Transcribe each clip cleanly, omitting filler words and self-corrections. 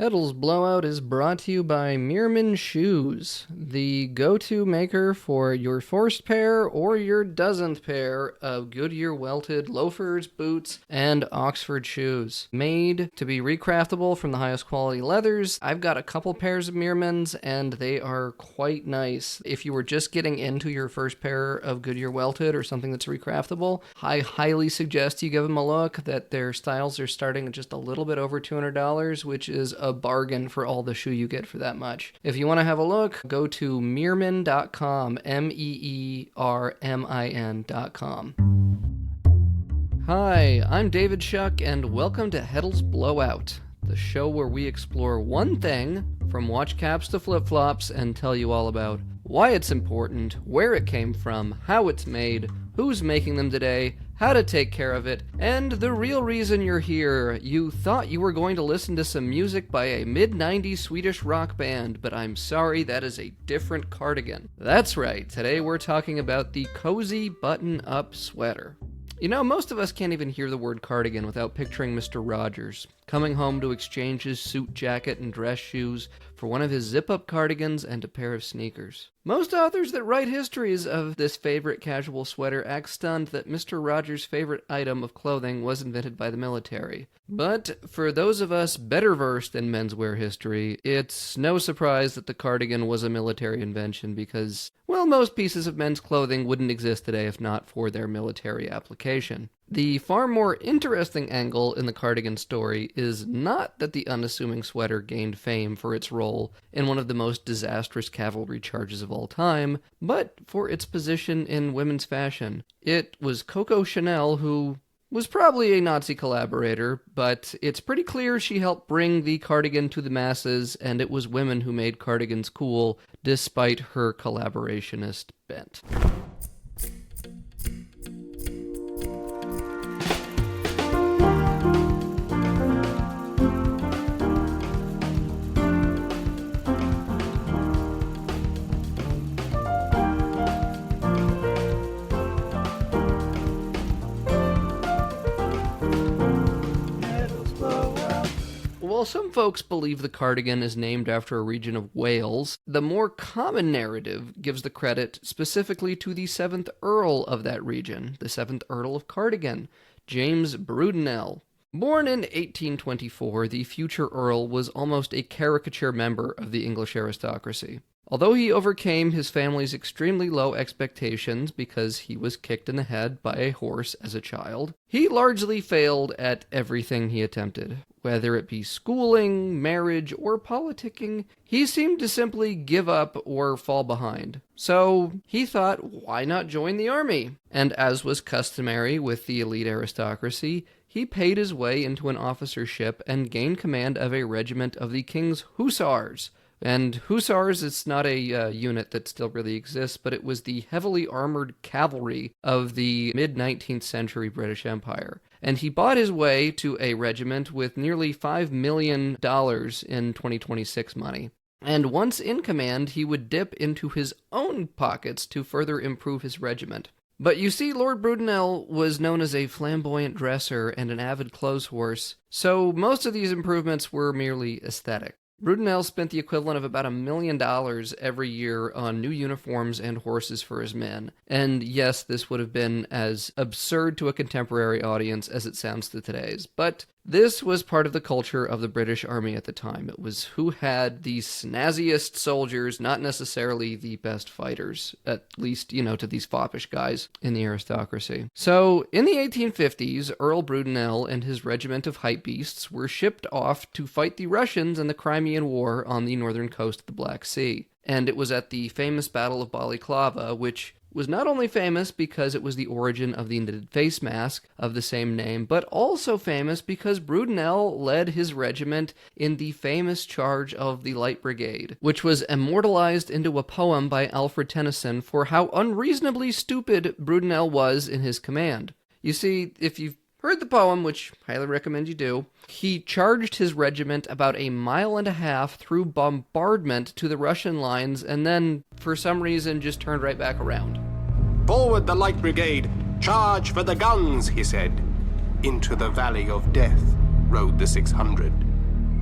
Heddle's Blowout is brought to you by Meerman Shoes, the go-to maker for your first pair or your dozenth pair of Goodyear welted loafers, boots, and Oxford shoes. Made to be recraftable from the highest quality leathers. I've got a couple pairs of Meermans, and they are quite nice. If you were just getting into your first pair of Goodyear welted or something that's recraftable, I highly suggest you give them a look. That their styles are starting at just a little bit over $200, which is a bargain for all the shoe you get for that much. If you want to have a look, go to meerman.com, meermin.com. Hi, I'm David Shuck, and welcome to Heddle's Blowout, the show where we explore one thing, from watch caps to flip-flops, and tell you all about why it's important, where it came from, how it's made, who's making them today, how to take care of it, and the real reason you're here. You thought you were going to listen to some music by a mid-90s Swedish rock band, but I'm sorry, that is a different cardigan. That's right, today we're talking about the cozy button-up sweater. You know, most of us can't even hear the word cardigan without picturing Mr. Rogers coming home to exchange his suit jacket and dress shoes for one of his zip-up cardigans and a pair of sneakers. Most authors that write histories of this favorite casual sweater act stunned that Mr. Rogers' favorite item of clothing was invented by the military. But for those of us better versed in menswear history, it's no surprise that the cardigan was a military invention because, well, most pieces of men's clothing wouldn't exist today if not for their military application. The far more interesting angle in the cardigan story is not that the unassuming sweater gained fame for its role in one of the most disastrous cavalry charges of all time, but for its position in women's fashion. It was Coco Chanel who was probably a Nazi collaborator, but it's pretty clear she helped bring the cardigan to the masses, and it was women who made cardigans cool, despite her collaborationist bent. While some folks believe the cardigan is named after a region of Wales, the more common narrative gives the credit specifically to the 7th Earl of that region, the 7th Earl of Cardigan, James Brudenell. Born in 1824, the future Earl was almost a caricature member of the English aristocracy. Although he overcame his family's extremely low expectations because he was kicked in the head by a horse as a child, he largely failed at everything he attempted. Whether it be schooling, marriage, or politicking, he seemed to simply give up or fall behind. So he thought, why not join the army? And as was customary with the elite aristocracy, he paid his way into an officership and gained command of a regiment of the King's Hussars. And Hussars, it's not a unit that still really exists, but it was the heavily armored cavalry of the mid-19th century British Empire. And he bought his way to a regiment with nearly $5 million in 2026 money. And once in command, he would dip into his own pockets to further improve his regiment. But you see, Lord Brudenell was known as a flamboyant dresser and an avid clothes horse, so most of these improvements were merely aesthetic. Brudenell spent the equivalent of about $1 million every year on new uniforms and horses for his men. And yes, this would have been as absurd to a contemporary audience as it sounds to today's, but this was part of the culture of the British Army at the time. It was who had the snazziest soldiers, not necessarily the best fighters, at least, to these foppish guys in the aristocracy. So, in the 1850s, Earl Brudenell and his regiment of hype beasts were shipped off to fight the Russians in the Crimean War on the northern coast of the Black Sea. And it was at the famous Battle of Balaclava, which was not only famous because it was the origin of the knitted face mask of the same name, but also famous because Brudenell led his regiment in the famous charge of the Light Brigade, which was immortalized into a poem by Alfred Tennyson for how unreasonably stupid Brudenell was in his command. You see, if you've heard the poem, which I highly recommend you do, he charged his regiment about 1.5 miles through bombardment to the Russian lines and then, for some reason, just turned right back around. "Forward the Light Brigade! Charge for the guns!" he said. Into the Valley of Death rode the 600.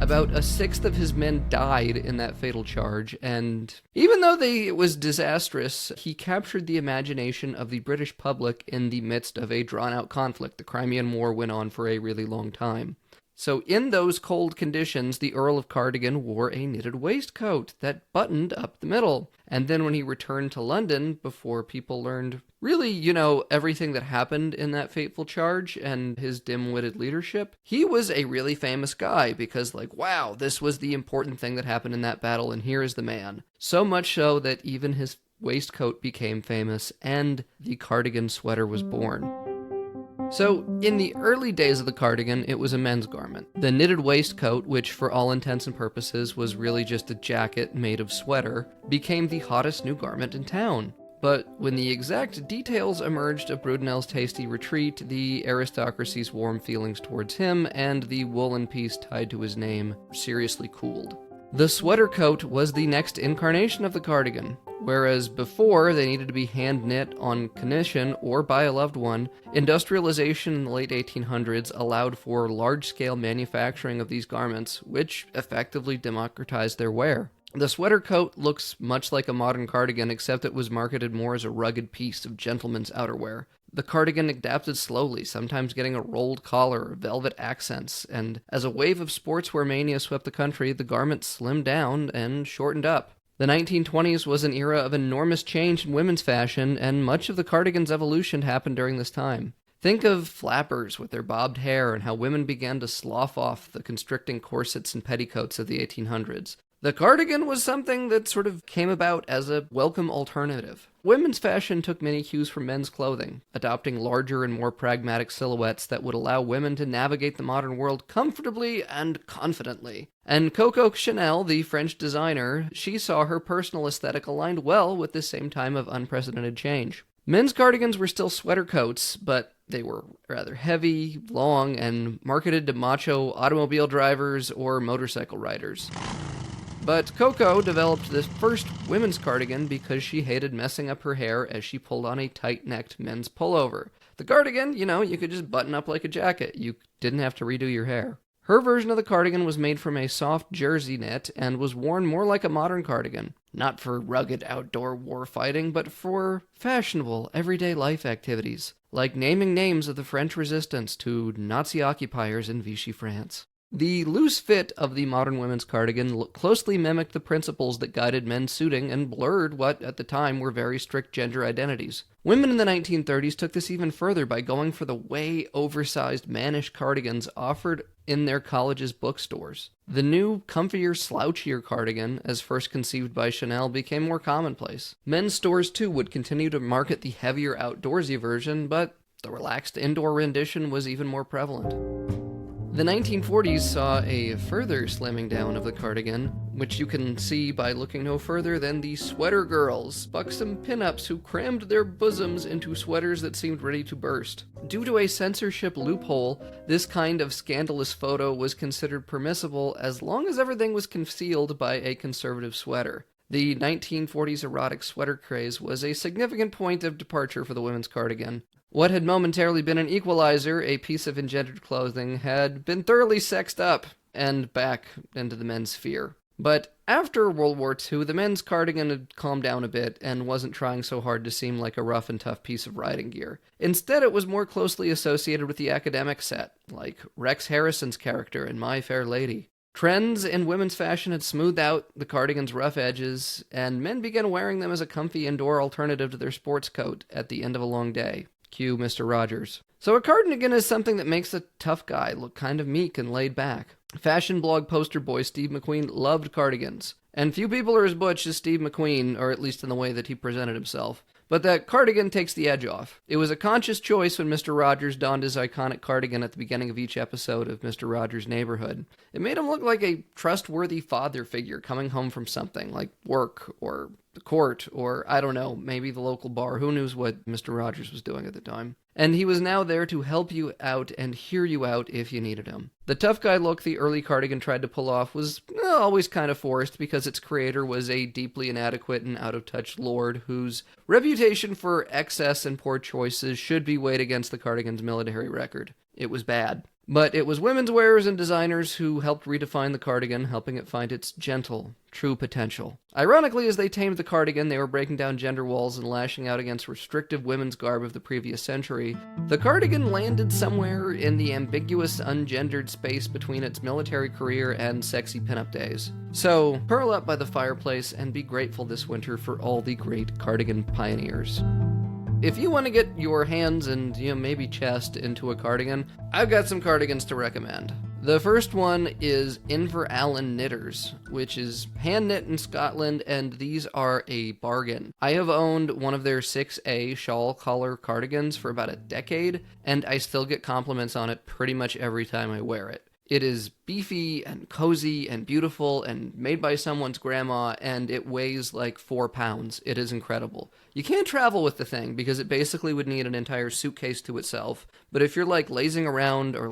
About a sixth of his men died in that fatal charge, and even though it was disastrous, he captured the imagination of the British public in the midst of a drawn-out conflict. The Crimean War went on for a really long time. So in those cold conditions, the Earl of Cardigan wore a knitted waistcoat that buttoned up the middle. And then when he returned to London, before people learned really, everything that happened in that fateful charge and his dim-witted leadership, he was a really famous guy because, wow, this was the important thing that happened in that battle, and here is the man. So much so that even his waistcoat became famous, and the cardigan sweater was born. So, in the early days of the cardigan, it was a men's garment. The knitted waistcoat, which for all intents and purposes was really just a jacket made of sweater, became the hottest new garment in town. But when the exact details emerged of Brudenell's tasty retreat, the aristocracy's warm feelings towards him and the woolen piece tied to his name seriously cooled. The sweater coat was the next incarnation of the cardigan. Whereas before they needed to be hand-knit on commission or by a loved one, industrialization in the late 1800s allowed for large-scale manufacturing of these garments, which effectively democratized their wear. The sweater coat looks much like a modern cardigan, except it was marketed more as a rugged piece of gentleman's outerwear. The cardigan adapted slowly, sometimes getting a rolled collar or velvet accents, and as a wave of sportswear mania swept the country, the garment slimmed down and shortened up. The 1920s was an era of enormous change in women's fashion, and much of the cardigan's evolution happened during this time. Think of flappers with their bobbed hair and how women began to slough off the constricting corsets and petticoats of the 1800s. The cardigan was something that sort of came about as a welcome alternative. Women's fashion took many cues from men's clothing, adopting larger and more pragmatic silhouettes that would allow women to navigate the modern world comfortably and confidently. And Coco Chanel, the French designer, she saw her personal aesthetic aligned well with this same time of unprecedented change. Men's cardigans were still sweater coats, but they were rather heavy, long, and marketed to macho automobile drivers or motorcycle riders. But Coco developed the first women's cardigan because she hated messing up her hair as she pulled on a tight-necked men's pullover. The cardigan, you could just button up like a jacket. You didn't have to redo your hair. Her version of the cardigan was made from a soft jersey knit and was worn more like a modern cardigan. Not for rugged outdoor war fighting, but for fashionable, everyday life activities, like naming names of the French resistance to Nazi occupiers in Vichy France. The loose fit of the modern women's cardigan closely mimicked the principles that guided men's suiting and blurred what, at the time, were very strict gender identities. Women in the 1930s took this even further by going for the way oversized mannish cardigans offered in their colleges' bookstores. The new, comfier, slouchier cardigan, as first conceived by Chanel, became more commonplace. Men's stores, too, would continue to market the heavier, outdoorsy version, but the relaxed indoor rendition was even more prevalent. The 1940s saw a further slimming down of the cardigan, which you can see by looking no further than the sweater girls, buxom pinups who crammed their bosoms into sweaters that seemed ready to burst. Due to a censorship loophole, this kind of scandalous photo was considered permissible as long as everything was concealed by a conservative sweater. The 1940s erotic sweater craze was a significant point of departure for the women's cardigan. What had momentarily been an equalizer, a piece of engendered clothing, had been thoroughly sexed up and back into the men's sphere. But after World War II, the men's cardigan had calmed down a bit and wasn't trying so hard to seem like a rough and tough piece of riding gear. Instead, it was more closely associated with the academic set, like Rex Harrison's character in My Fair Lady. Trends in women's fashion had smoothed out the cardigan's rough edges, and men began wearing them as a comfy indoor alternative to their sports coat at the end of a long day. Cue Mr. Rogers. So a cardigan is something that makes a tough guy look kind of meek and laid back. Fashion blog poster boy Steve McQueen loved cardigans. And few people are as butch as Steve McQueen, or at least in the way that he presented himself. But that cardigan takes the edge off. It was a conscious choice when Mr. Rogers donned his iconic cardigan at the beginning of each episode of Mr. Rogers' Neighborhood. It made him look like a trustworthy father figure coming home from something, like work, or the court, or, I don't know, maybe the local bar. Who knows what Mr. Rogers was doing at the time. And he was now there to help you out and hear you out if you needed him. The tough guy look the early cardigan tried to pull off was always kind of forced because its creator was a deeply inadequate and out-of-touch lord whose reputation for excess and poor choices should be weighed against the cardigan's military record. It was bad. But it was women's wearers and designers who helped redefine the cardigan, helping it find its gentle, true potential. Ironically, as they tamed the cardigan, they were breaking down gender walls and lashing out against restrictive women's garb of the previous century. The cardigan landed somewhere in the ambiguous, ungendered space between its military career and sexy pinup days. So, curl up by the fireplace and be grateful this winter for all the great cardigan pioneers. If you want to get your hands and, maybe chest into a cardigan, I've got some cardigans to recommend. The first one is Inver Knitters, which is hand knit in Scotland, and these are a bargain. I have owned one of their 6A shawl collar cardigans for about a decade, and I still get compliments on it pretty much every time I wear it. It is beefy and cozy and beautiful and made by someone's grandma, and it weighs like 4 pounds. It is incredible. You can't travel with the thing because it basically would need an entire suitcase to itself. But if you're lazing around or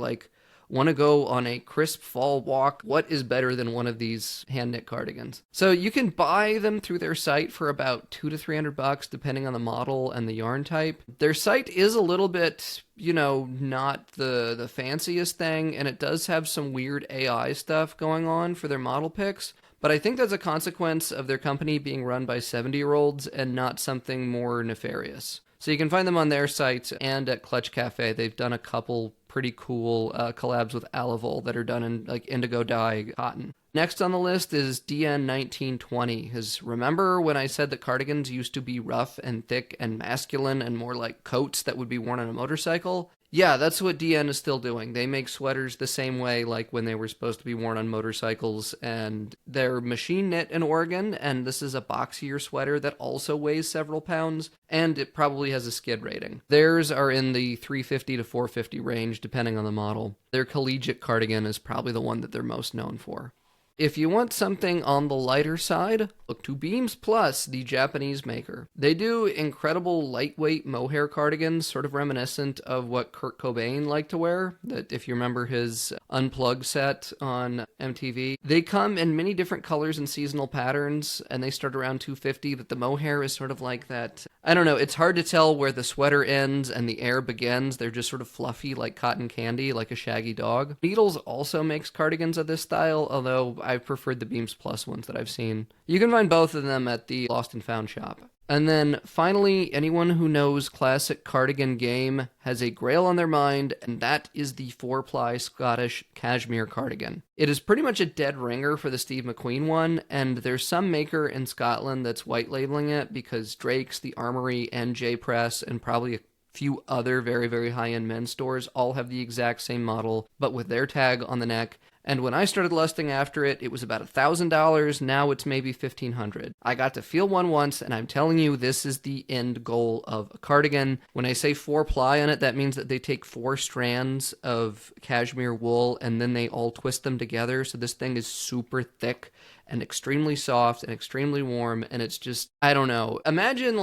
want to go on a crisp fall walk, what is better than one of these hand-knit cardigans? So you can buy them through their site for about $200 to $300 depending on the model and the yarn type. Their site is a little bit, not the fanciest thing, and it does have some weird AI stuff going on for their model picks. But I think that's a consequence of their company being run by 70-year-olds and not something more nefarious. So you can find them on their site and at Clutch Cafe. They've done a couple pretty cool collabs with Alavol that are done in indigo dye cotton. Next on the list is DN1920. Because remember when I said that cardigans used to be rough and thick and masculine and more like coats that would be worn on a motorcycle? Yeah, that's what DN is still doing. They make sweaters the same way like when they were supposed to be worn on motorcycles, and they're machine knit in Oregon, and this is a boxier sweater that also weighs several pounds, and it probably has a skid rating. Theirs are in the 350 to 450 range, depending on the model. Their collegiate cardigan is probably the one that they're most known for. If you want something on the lighter side, look to Beams Plus, the Japanese maker. They do incredible lightweight mohair cardigans, sort of reminiscent of what Kurt Cobain liked to wear, that if you remember his Unplugged set on MTV. They come in many different colors and seasonal patterns, and they start around $250, but the mohair is sort of like that. I don't know, it's hard to tell where the sweater ends and the air begins. They're just sort of fluffy like cotton candy, like a shaggy dog. Needles also makes cardigans of this style, although I've preferred the Beams Plus ones that I've seen. You can find both of them at the Lost and Found shop. And then, finally, anyone who knows classic cardigan game has a grail on their mind, and that is the 4-ply Scottish cashmere cardigan. It is pretty much a dead ringer for the Steve McQueen one, and there's some maker in Scotland that's white labeling it because Drake's, the Armory, and J-Press, and probably a few other very, very high-end men's stores all have the exact same model, but with their tag on the neck. And when I started lusting after it, it was about $1,000. Now it's maybe $1,500. I got to feel one once, and I'm telling you, this is the end goal of a cardigan. When I say 4-ply on it, that means that they take 4 strands of cashmere wool, and then they all twist them together. So this thing is super thick and extremely soft and extremely warm, and it's just, I don't know. Imagine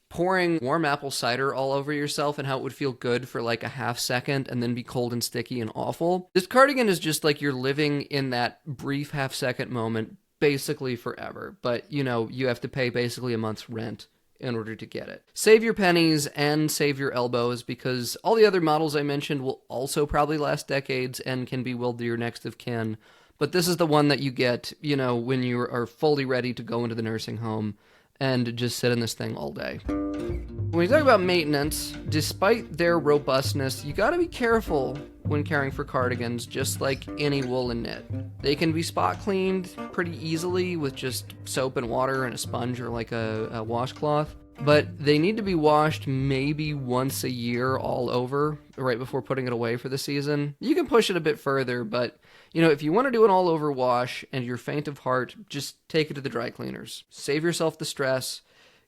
pouring warm apple cider all over yourself and how it would feel good for a half second and then be cold and sticky and awful. This cardigan is just you're living in that brief half second moment basically forever. But, you have to pay basically a month's rent in order to get it. Save your pennies and save your elbows because all the other models I mentioned will also probably last decades and can be willed to your next of kin. But this is the one that you get, when you are fully ready to go into the nursing home and just sit in this thing all day. When you talk about maintenance, despite their robustness, you gotta be careful when caring for cardigans, just like any woolen knit. They can be spot cleaned pretty easily with just soap and water and a sponge or a washcloth, but they need to be washed maybe once a year all over, right before putting it away for the season. You can push it a bit further, but if you want to do an all-over wash and you're faint of heart, just take it to the dry cleaners. Save yourself the stress.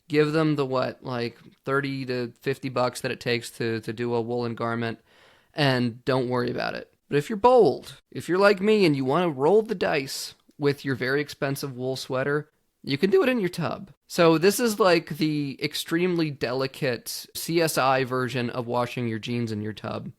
Give them the, $30 to $50 that it takes to do a woolen garment, and don't worry about it. But if you're bold, if you're like me and you want to roll the dice with your very expensive wool sweater, you can do it in your tub. So this is the extremely delicate CSI version of washing your jeans in your tub.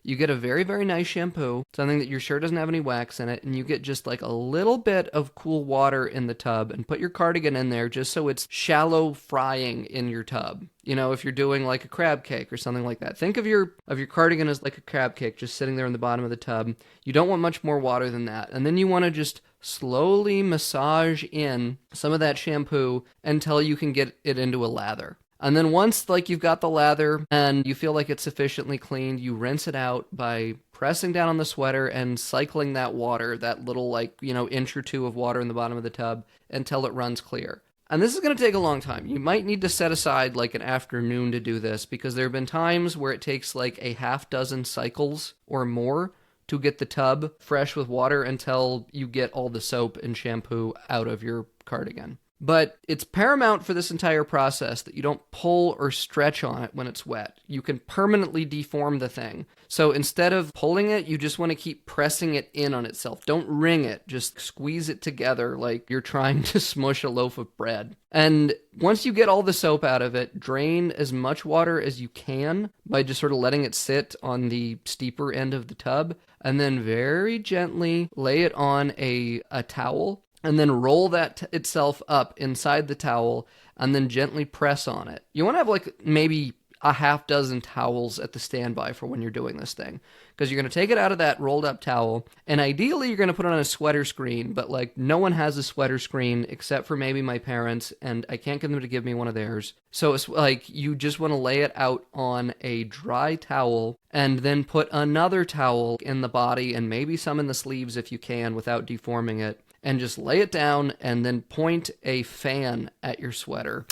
You get a very, very nice shampoo, something that you're sure doesn't have any wax in it, and you get just like a little bit of cool water in the tub and put your cardigan in there just so it's shallow frying in your tub. You know, if you're doing like a crab cake or something like that. Think of your cardigan as like a crab cake just sitting there in the bottom of the tub. You don't want much more water than that. And then you want to just slowly massage in some of that shampoo until you can get it into a lather. And then once like you've got the lather and you feel like it's sufficiently cleaned, you rinse it out by pressing down on the sweater and cycling that water, that little like, inch or two of water in the bottom of the tub until it runs clear. And this is going to take a long time. You might need to set aside like an afternoon to do this because there have been times where it takes like a half dozen cycles or more to get the tub fresh with water until you get all the soap and shampoo out of your cardigan. But it's paramount for this entire process that you don't pull or stretch on it when it's wet. You can permanently deform the thing. So instead of pulling it, you just want to keep pressing it in on itself. Don't wring it. Just squeeze it together like you're trying to smush a loaf of bread. And once you get all the soap out of it, drain as much water as you can by just sort of letting it sit on the steeper end of the tub. And then very gently lay it on a towel. And then roll that itself up inside the towel and then gently press on it. You want to have like maybe a half dozen towels at the standby for when you're doing this thing. Because you're going to take it out of that rolled up towel and ideally you're going to put it on a sweater screen, but like no one has a sweater screen except for maybe my parents and I can't get them to give me one of theirs. So it's like you just want to lay it out on a dry towel and then put another towel in the body and maybe some in the sleeves if you can without deforming it. And just lay it down and then point a fan at your sweater.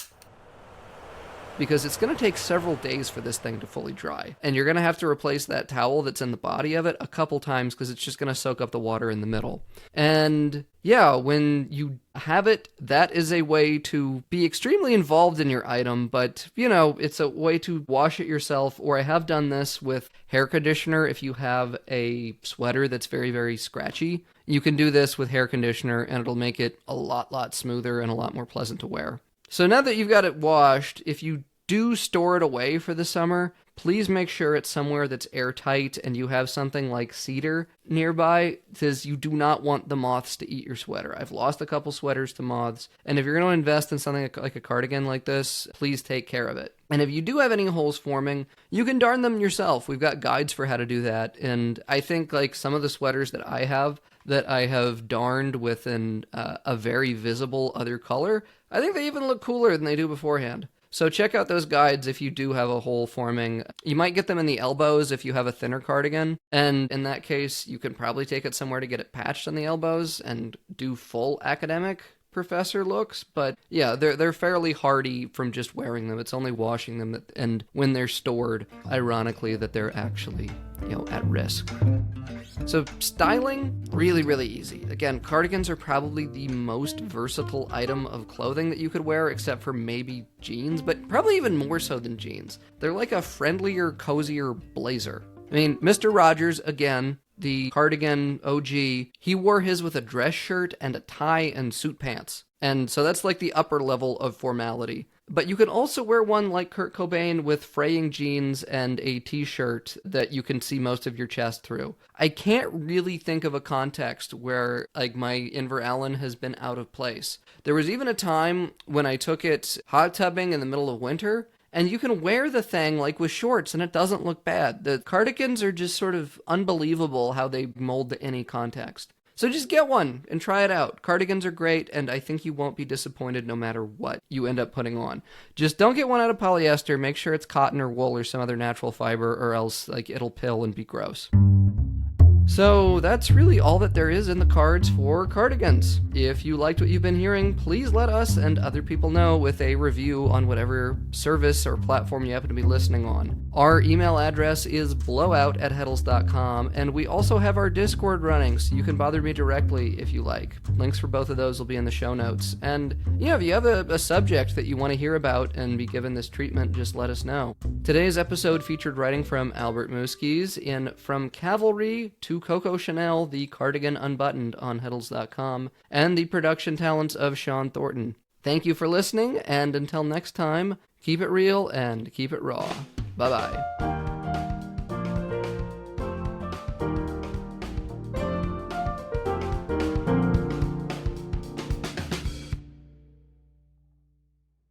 Because it's going to take several days for this thing to fully dry. And you're going to have to replace that towel that's in the body of it a couple times because it's just going to soak up the water in the middle. And yeah, when you have it, that is a way to be extremely involved in your item, but it's a way to wash it yourself. Or I have done this with hair conditioner. If you have a sweater that's very, very scratchy, you can do this with hair conditioner and it'll make it a lot smoother and a lot more pleasant to wear. So now that you've got it washed, if you do store it away for the summer, please make sure it's somewhere that's airtight and you have something like cedar nearby because you do not want the moths to eat your sweater. I've lost a couple sweaters to moths, and if you're going to invest in something like a cardigan like this, please take care of it. And if you do have any holes forming, you can darn them yourself. We've got guides for how to do that, and I think like some of the sweaters that I have darned with a very visible other color, I think they even look cooler than they do beforehand. So check out those guides if you do have a hole forming. You might get them in the elbows if you have a thinner cardigan, and in that case, you can probably take it somewhere to get it patched on the elbows and do full academic professor looks. But yeah, they're fairly hardy from just wearing them. It's only washing them and when they're stored, ironically, that they're actually, at risk. So styling, really, really easy. Again, cardigans are probably the most versatile item of clothing that you could wear, except for maybe jeans, but probably even more so than jeans. They're like a friendlier, cozier blazer. I mean, Mr. Rogers, again, the cardigan OG, he wore his with a dress shirt and a tie and suit pants. And so that's like the upper level of formality. But you can also wear one like Kurt Cobain with fraying jeans and a t-shirt that you can see most of your chest through. I can't really think of a context where like my Inver Allen has been out of place. There was even a time when I took it hot tubbing in the middle of winter, and you can wear the thing like with shorts and it doesn't look bad. The cardigans are just sort of unbelievable how they mold to any context. So just get one and try it out. Cardigans are great, and I think you won't be disappointed no matter what you end up putting on. Just don't get one out of polyester. Make sure it's cotton or wool or some other natural fiber, or else like it'll pill and be gross. So that's really all that there is in the cards for cardigans. If you liked what you've been hearing, please let us and other people know with a review on whatever service or platform you happen to be listening on. Our email address is blowout@heddles.com, and we also have our Discord running, so you can bother me directly if you like. Links for both of those will be in the show notes. And if you have a subject that you want to hear about and be given this treatment, just let us know. Today's episode featured writing from Albert Muskies in From Cavalry to Coco Chanel, the Cardigan Unbuttoned on Heddles.com, and the production talents of Sean Thornton. Thank you for listening, and until next time, keep it real and keep it raw. Bye-bye.